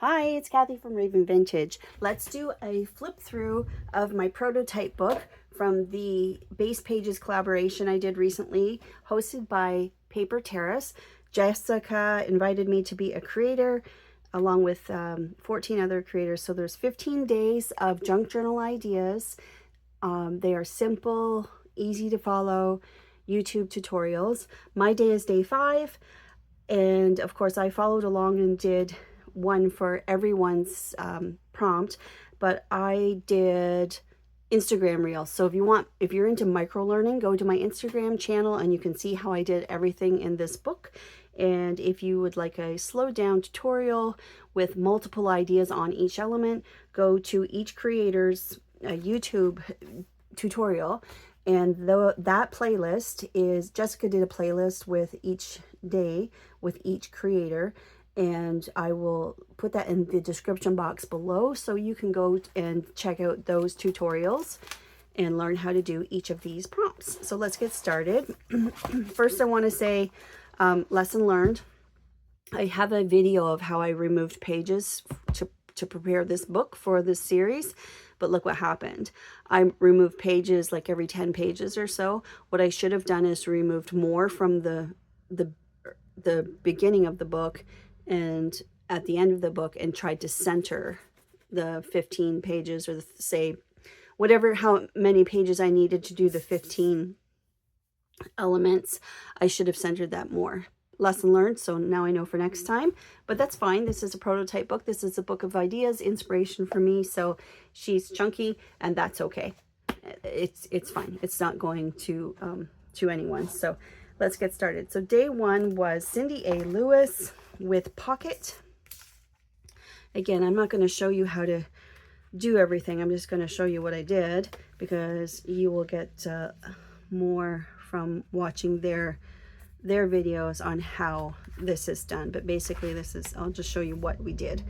Hi, it's Kathy from Raven Vintage. Let's do a flip through of my prototype book from the Base Pages collaboration I did recently, hosted by Paper Terrace. Jessica invited me to be a creator along with 14 other creators. So there's 15 days of junk journal ideas. They are simple, easy to follow YouTube tutorials. My day is day 5. And of course I followed along and did one for everyone's prompt, but I did Instagram reels. So if you're into micro learning, go to my Instagram channel and you can see how I did everything in this book. And if you would like a slowed down tutorial with multiple ideas on each element, go to each creator's YouTube tutorial. And that playlist is, Jessica did a playlist with each day with each creator, and I will put that in the description box below so you can go and check out those tutorials and learn how to do each of these prompts. So let's get started. First, I want to say lesson learned. I have a video of how I removed pages to prepare this book for this series, but look what happened. I removed pages like every 10 pages or so. What I should have done is removed more from the beginning of the book and at the end of the book, and tried to center the 15 pages, or say whatever, how many pages I needed to do the 15 elements. I should have centered that more. Lesson learned, so now I know for next time, but that's fine. This is a prototype book. This is a book of ideas, inspiration for me, so she's chunky and that's okay. It's fine. It's not going to anyone. So let's get started. So day 1 was Cindy A. Lewis with Pocket. Again, I'm not going to show you how to do everything. I'm just going to show you what I did, because you will get more from watching their videos on how this is done. But basically this is, I'll just show you what we did.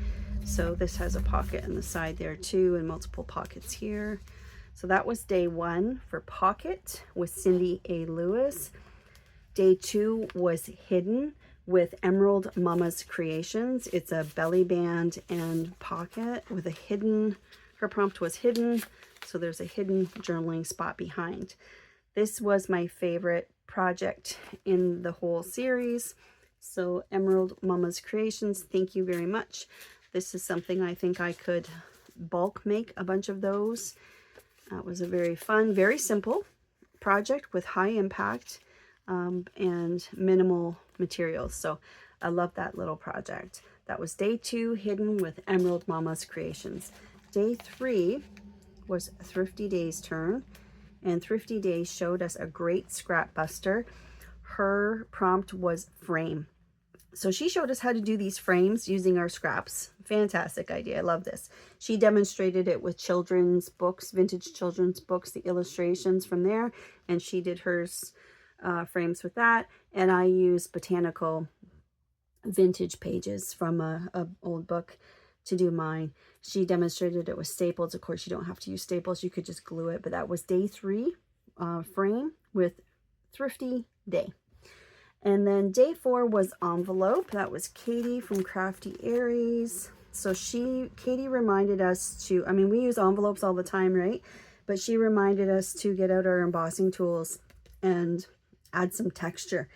So this has a pocket on the side there too, and multiple pockets here. So that was day 1 for Pocket with Cindy A. Lewis. Day 2 was Hidden with Emerald Mama's Creations. It's a belly band and pocket with a hidden, her prompt was hidden, so there's a hidden journaling spot behind. This was my favorite project in the whole series. So Emerald Mama's Creations, thank you very much. This is something I think I could bulk make a bunch of those. It was a very fun, very simple project with high impact and minimal materials. So I love that little project. That was day 2, Hidden with Emerald Mama's Creations. Day 3 was Thrifty Day's turn, and Thrifty Day showed us a great scrap buster. Her prompt was frame. So she showed us how to do these frames using our scraps. Fantastic idea. I love this. She demonstrated it with children's books, vintage children's books, the illustrations from there, and she did hers frames with that. And I used botanical vintage pages from a old book to do mine. She demonstrated it with staples. Of course, you don't have to use staples. You could just glue it. But that was day 3 frame with Thrifty Day. And then day 4 was envelope. That was Katie from Crafty Aries. So Katie reminded us to, I mean, we use envelopes all the time, right? But she reminded us to get out our embossing tools and add some texture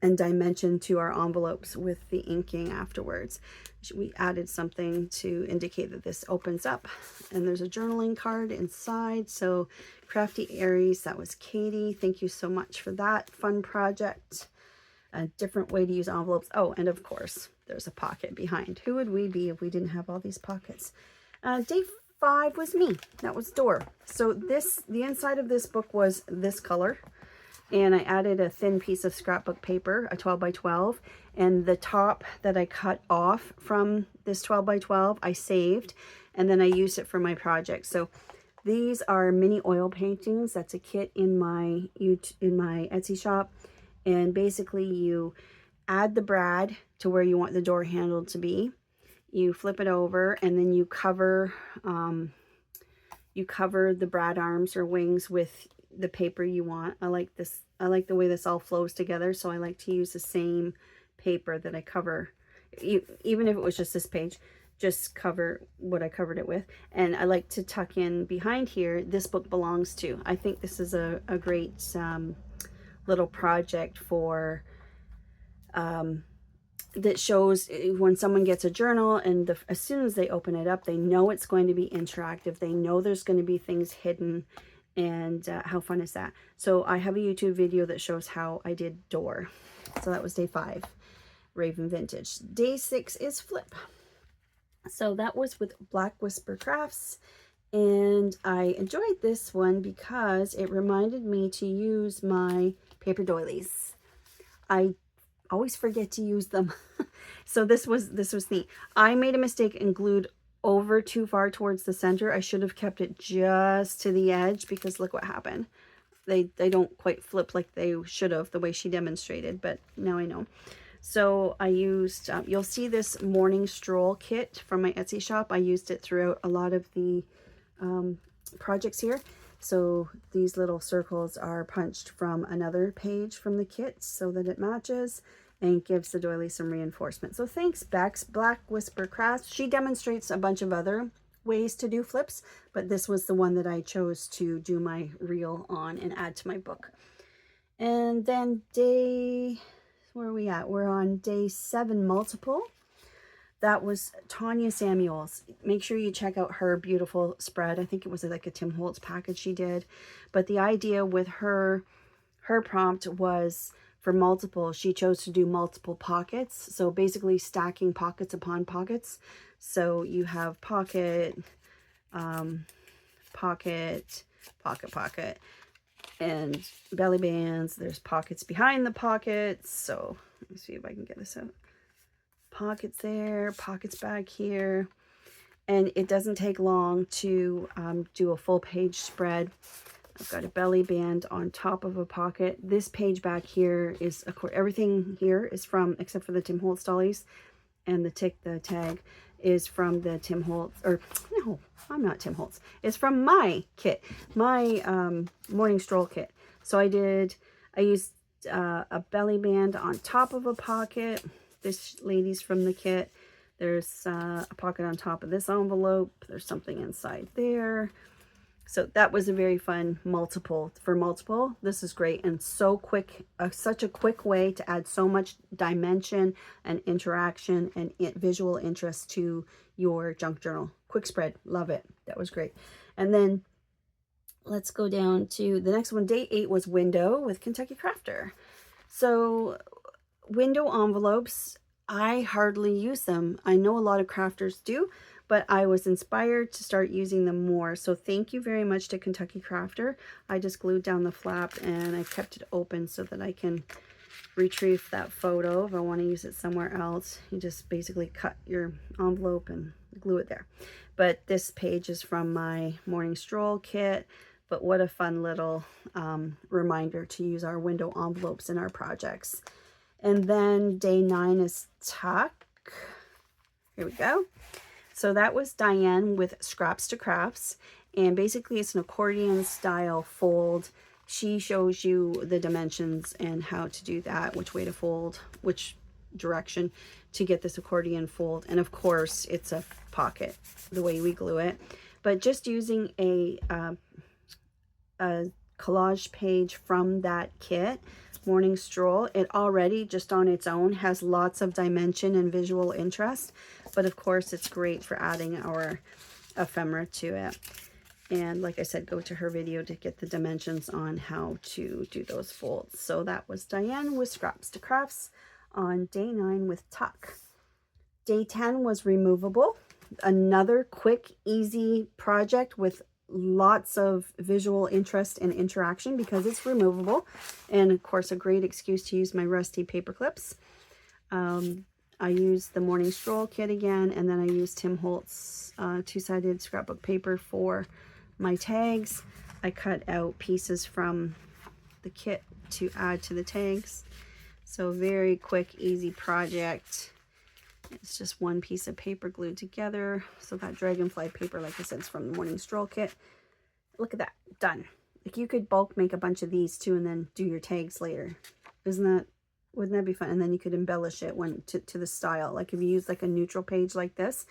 and dimension to our envelopes with the inking afterwards. We added something to indicate that this opens up, and there's a journaling card inside. So Crafty Aries, that was Katie. Thank you so much for that fun project. A different way to use envelopes. Oh, and of course there's a pocket behind. Who would we be if we didn't have all these pockets? Day 5 was me. That was Dora. So the inside of this book was this color, and I added a thin piece of scrapbook paper, a 12 by 12, and the top that I cut off from this 12 by 12 I saved, and then I used it for my project. So these are mini oil paintings. That's a kit in my Etsy shop, and basically you add the brad to where you want the door handle to be. You flip it over, and then you cover the brad arms or wings with the paper you want. I like this. I like the way this all flows together, so I like to use the same paper that I cover, even if it was just this page, just cover what I covered it with. And I like to tuck in behind here, this book belongs to. I think this is a great little project for that shows when someone gets a journal and as soon as they open it up, they know it's going to be interactive. They know there's going to be things hidden. And how fun is that? So I have a YouTube video that shows how I did door. So that was day 5, Raven Vintage. Day 6 is flip. So that was with Black Whisper Crafts, and I enjoyed this one because it reminded me to use my paper doilies. I always forget to use them. So this was neat. I made a mistake and glued over too far towards the center. I should have kept it just to the edge, because look what happened. They don't quite flip like they should have, the way she demonstrated, but now I know. So I used, you'll see this morning stroll kit from my Etsy shop. I used it throughout a lot of the projects here. So these little circles are punched from another page from the kit so that it matches and gives the doily some reinforcement. So thanks, Bex. Black Whisper Crafts. She demonstrates a bunch of other ways to do flips, but this was the one that I chose to do my reel on and add to my book. And then where are we at? We're on day 7 multiple. That was Tanya Samuels. Make sure you check out her beautiful spread. I think it was like a Tim Holtz package she did. But the idea with her prompt was for multiple, she chose to do multiple pockets. So basically stacking pockets upon pockets. So you have pocket, pocket, pocket, pocket, and belly bands. There's pockets behind the pockets. So let me see if I can get this out. Pockets there, pockets back here. And it doesn't take long to do a full page spread. I've got a belly band on top of a pocket. This page back here is, of course, everything here is from, except for the Tim Holtz dollies, and the tag is from the Tim Holtz, or no, I'm not Tim Holtz. It's from my kit, my morning stroll kit. So I used a belly band on top of a pocket. This lady's from the kit. There's a pocket on top of this envelope. There's something inside there. So that was a very fun multiple. For multiple, this is great and so quick, such a quick way to add so much dimension and interaction and visual interest to your junk journal. Quick spread, love it. That was great. And then let's go down to the next one. Day 8 was window with Kentucky Crafter. So window envelopes, I hardly use them. I know a lot of crafters do, but I was inspired to start using them more. So thank you very much to Kentucky Crafter. I just glued down the flap and I kept it open so that I can retrieve that photo if I want to use it somewhere else. You just basically cut your envelope and glue it there. But this page is from my morning stroll kit. But what a fun little reminder to use our window envelopes in our projects. And then day 9 is tuck. Here we go. So that was Diane with Scraps to Crafts. And basically it's an accordion style fold. She shows you the dimensions and how to do that, which way to fold, which direction to get this accordion fold. And of course it's a pocket, the way we glue it. But just using a collage page from that kit, Morning Stroll, it already just on its own has lots of dimension and visual interest, but of course it's great for adding our ephemera to it. And like I said, go to her video to get the dimensions on how to do those folds. So that was Diane with Scraps to Crafts on day 9 with tuck. Day 10 was removable, another quick easy project with lots of visual interest and interaction because it's removable, and of course a great excuse to use my rusty paper clips. I used the Morning Stroll kit again, and then I used Tim Holtz two-sided scrapbook paper for my tags. I cut out pieces from the kit to add to the tags. So very quick, easy project. It's just one piece of paper glued together. So that dragonfly paper, like I said, is from the Morning Stroll kit. Look at that, done. Like you could bulk make a bunch of these too and then do your tags later. Wouldn't that be fun? And then you could embellish it to the style. Like if you use like a neutral page like this,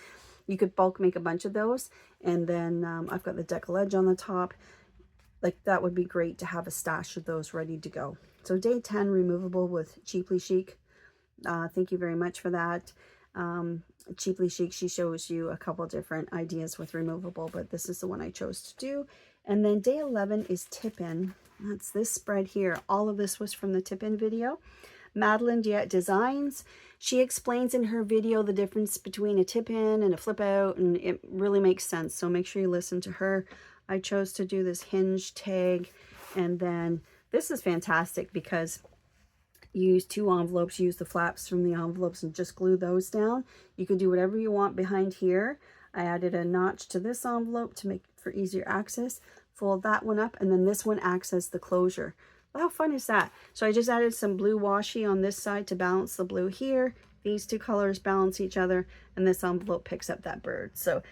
You could bulk make a bunch of those, and then I've got the DECKLE edge on the top. Like, that would be great to have a stash of those ready to go. So day 10, removable with Cheaply Chic. Thank you very much for that. Cheaply Chic, she shows you a couple different ideas with removable, but this is the one I chose to do. And then day 11 is tip-in. That's this spread here. All of this was from the tip-in video. Madeline Diet Designs. She explains in her video the difference between a tip-in and a flip-out, and it really makes sense. So make sure you listen to her. I chose to do this hinge tag, and then this is fantastic because you use 2 envelopes, use the flaps from the envelopes and just glue those down. You can do whatever you want behind here. I added a notch to this envelope to make for easier access. Fold that one up, and then this one acts as the closure. How fun is that? So I just added some blue washi on this side to balance the blue here. These 2 colors balance each other, and this envelope picks up that bird. So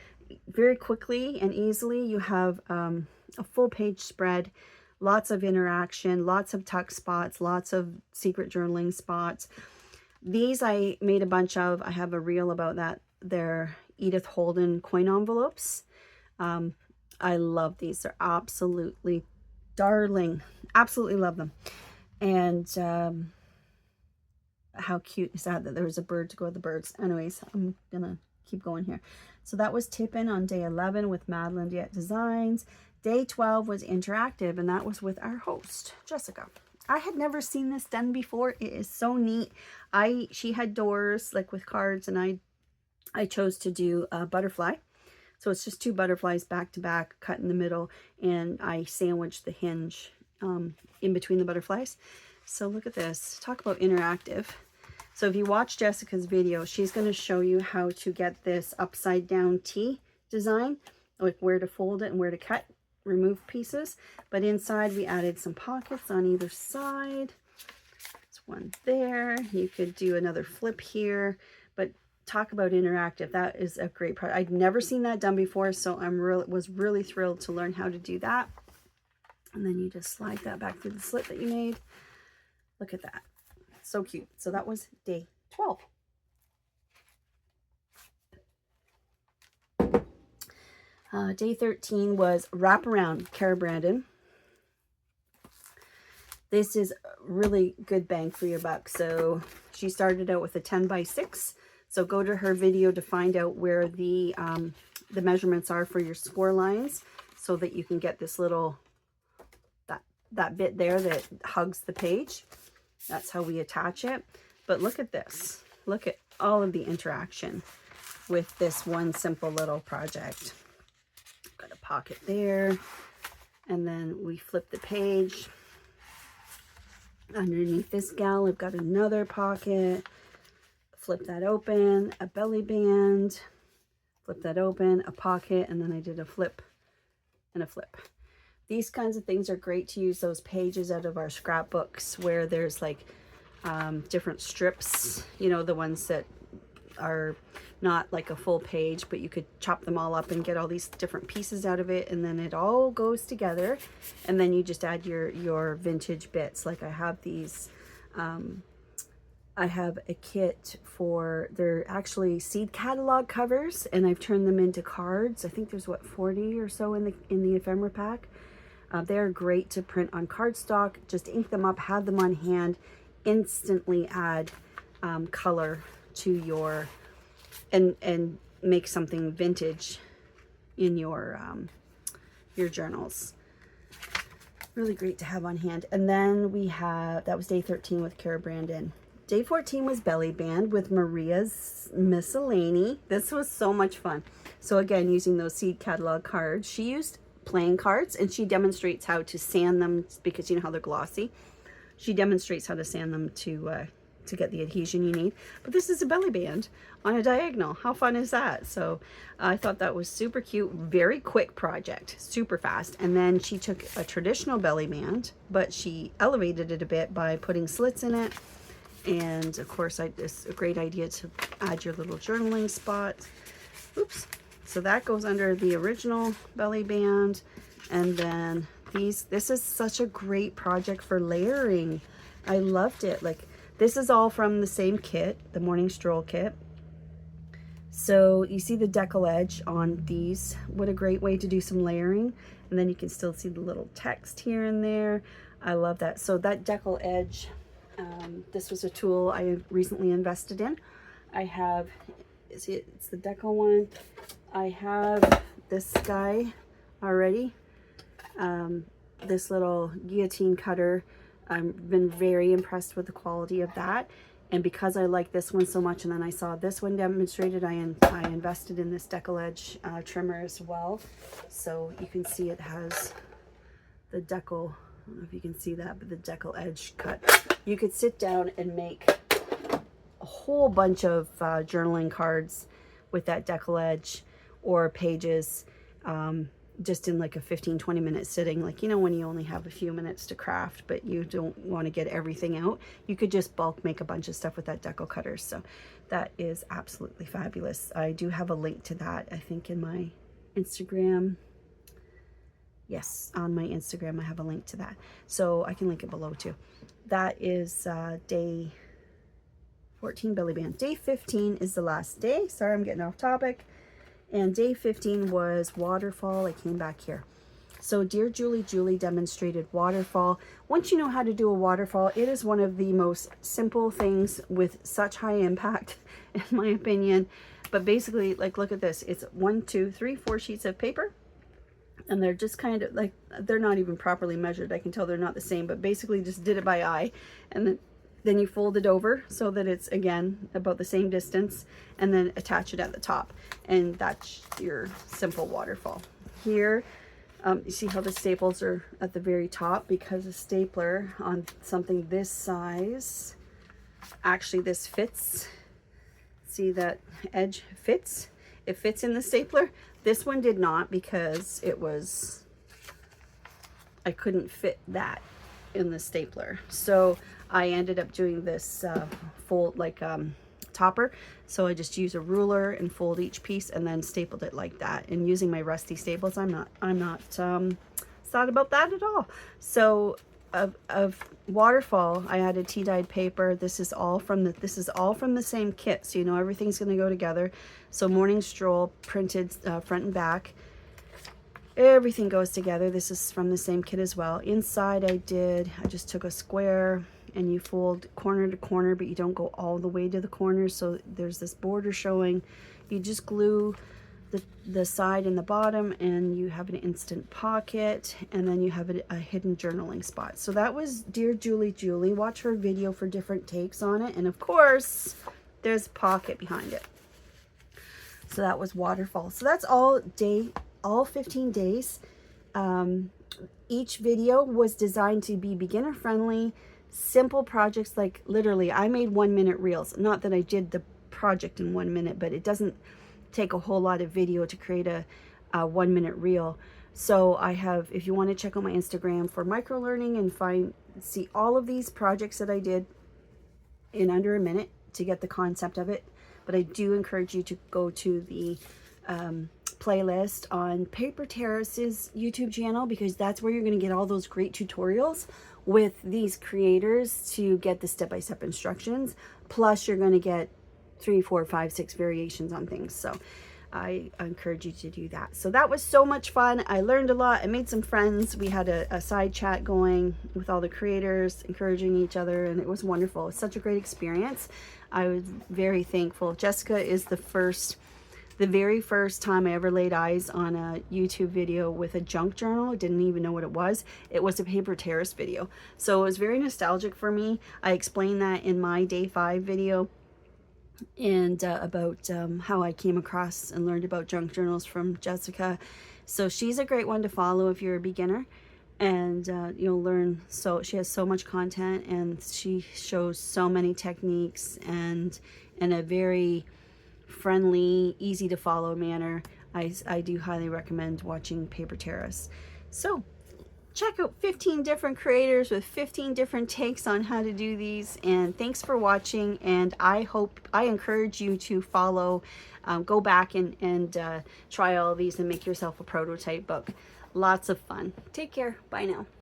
very quickly and easily you have a full page spread, lots of interaction, lots of tuck spots, lots of secret journaling spots. These I made a bunch of. I have a reel about that. They're Edith Holden coin envelopes. I love these. They're absolutely darling. Absolutely love them. And how cute is that there was a bird to go with the birds. Anyways, I'm gonna keep going here. So that was tip-in on day 11 with Madeline Diet Designs. Day 12 was interactive, and that was with our host, Jessica. I had never seen this done before. It is so neat. She had doors like with cards, and I chose to do a butterfly. So it's just 2 butterflies back to back, cut in the middle, and I sandwiched the hinge in between the butterflies. So look at this. Talk about interactive. So if you watch Jessica's video, she's going to show you how to get this upside down T design, like where to fold it and where to cut, remove pieces. But inside we added some pockets on either side. There's one there. You could do another flip here, but talk about interactive. That is a great part. I'd never seen that done before, so was really thrilled to learn how to do that. And then you just slide that back through the slit that you made. Look at that. So cute. So that was day 12. Day 13 was Wraparound, Cara Brandon. This is really good bang for your buck. So she started out with a 10 by 6. So go to her video to find out where the measurements are for your score lines, so that you can get this little, that bit there that hugs the page. That's how we attach it. But look at this. Look at all of the interaction with this one simple little project. Got a pocket there. And then we flip the page. Underneath this gal, I've got another pocket. Flip that open, a belly band. Flip that open, a pocket, and then I did a flip and a flip. These kinds of things are great to use those pages out of our scrapbooks where there's like different strips, you know, the ones that are not like a full page, but you could chop them all up and get all these different pieces out of it, and then it all goes together, and then you just add your vintage bits. Like I have these, I have a kit for, they're actually seed catalog covers, and I've turned them into cards. I think there's what, 40 or so in the ephemera pack. They're great to print on cardstock. Just ink them up, have them on hand, instantly add color to your, and make something vintage in your journals. Really great to have on hand. And then we have, that was day 13 with Cara Brandon. Day 14 was Belly Band with Maria's Miscellany. This was so much fun. So again, using those seed catalog cards, she used playing cards, and she demonstrates how to sand them, because you know how they're glossy. She demonstrates how to sand them to get the adhesion you need. But this is a belly band on a diagonal. How fun is that? So I thought that was super cute. Very quick project, super fast. And then she took a traditional belly band, but she elevated it a bit by putting slits in it. And of course, it's a great idea to add your little journaling spot. Oops. So that goes under the original belly band. And then this is such a great project for layering. I loved it. Like, this is all from the same kit, the Morning Stroll kit. So you see the deckle edge on these. What a great way to do some layering. And then you can still see the little text here and there. I love that. So that deckle edge, this was a tool I recently invested in. I have, see it's the deckle one. I have this guy already. This little guillotine cutter. I've been very impressed with the quality of that. And because I like this one so much, and then I saw this one demonstrated, I invested in this deckle edge trimmer as well. So you can see it has the deckle, I don't know if you can see that, but the deckle edge cut. You could sit down and make a whole bunch of journaling cards with that deckle edge, or pages, just in like a 15-20 minute sitting. Like, you know, when you only have a few minutes to craft but you don't want to get everything out, you could just bulk make a bunch of stuff with that deckle cutter. So that is absolutely fabulous. I do have a link to that, I think, in my Instagram. Yes, on my Instagram I have a link to that, so I can link it below too. That is day 14 belly band. Day 15 is the last day. Sorry, I'm getting off topic. And day 15 was waterfall. I came back here. So dear Julie demonstrated waterfall. Once you know how to do a waterfall, it is one of the most simple things with such high impact, in my opinion. But basically, like, look at this. It's 1, 2, 3, 4 sheets of paper. And they're just kind of like, they're not even properly measured. I can tell they're not the same, but basically just did it by eye. And then you fold it over so that it's, again, about the same distance, and then attach it at the top. And that's your simple waterfall. Here, you see how the staples are at the very top, because a stapler on something this size, actually this fits. See that edge fits? It fits in the stapler. This one did not, because it was, I couldn't fit that in the stapler. So I ended up doing this fold, like topper. So I just use a ruler and fold each piece and then stapled it like that. And using my rusty staples, I'm not sad about that at all. So of waterfall, I added tea dyed paper. This is all from the same kit, so you know everything's going to go together. So morning stroll printed front and back. Everything goes together. This is from the same kit as well. Inside I just took a square, and you fold corner to corner, but you don't go all the way to the corner, so there's this border showing. You just glue the side and the bottom, and you have an instant pocket, and then you have a hidden journaling spot. So that was dear Julie. Watch her video for different takes on it, and of course there's a pocket behind it. So that was waterfall. So that's all 15 days. Each video was designed to be beginner friendly, simple projects. Like, literally, I made 1-minute reels. Not that I did the project in 1 minute, but it doesn't take a whole lot of video to create a 1-minute reel. So I have, if you want to check out my Instagram for micro learning and see all of these projects that I did in under a minute to get the concept of it. But I do encourage you to go to the playlist on Paper Terrace's YouTube channel, because that's where you're going to get all those great tutorials with these creators to get the step-by-step instructions. Plus you're going to get 3, 4, 5, 6 variations on things. So I encourage you to do that. So that was so much fun. I learned a lot. I made some friends. We had a side chat going with all the creators, encouraging each other, and it was wonderful. It's such a great experience. I was very thankful. Jessica is the very first time I ever laid eyes on a YouTube video with a junk journal. I didn't even know what it was. It was a Paper Terrace video. So it was very nostalgic for me. I explained that in my day 5 video, and about how I came across and learned about junk journals from Jessica. So she's a great one to follow if you're a beginner, and you'll learn. So she has so much content, and she shows so many techniques, and in a very friendly, easy to follow manner. I do highly recommend watching Paper Terrace. So check out 15 different creators with 15 different takes on how to do these. And thanks for watching. And I encourage you to follow, go back and try all of these and make yourself a prototype book. Lots of fun. Take care. Bye now.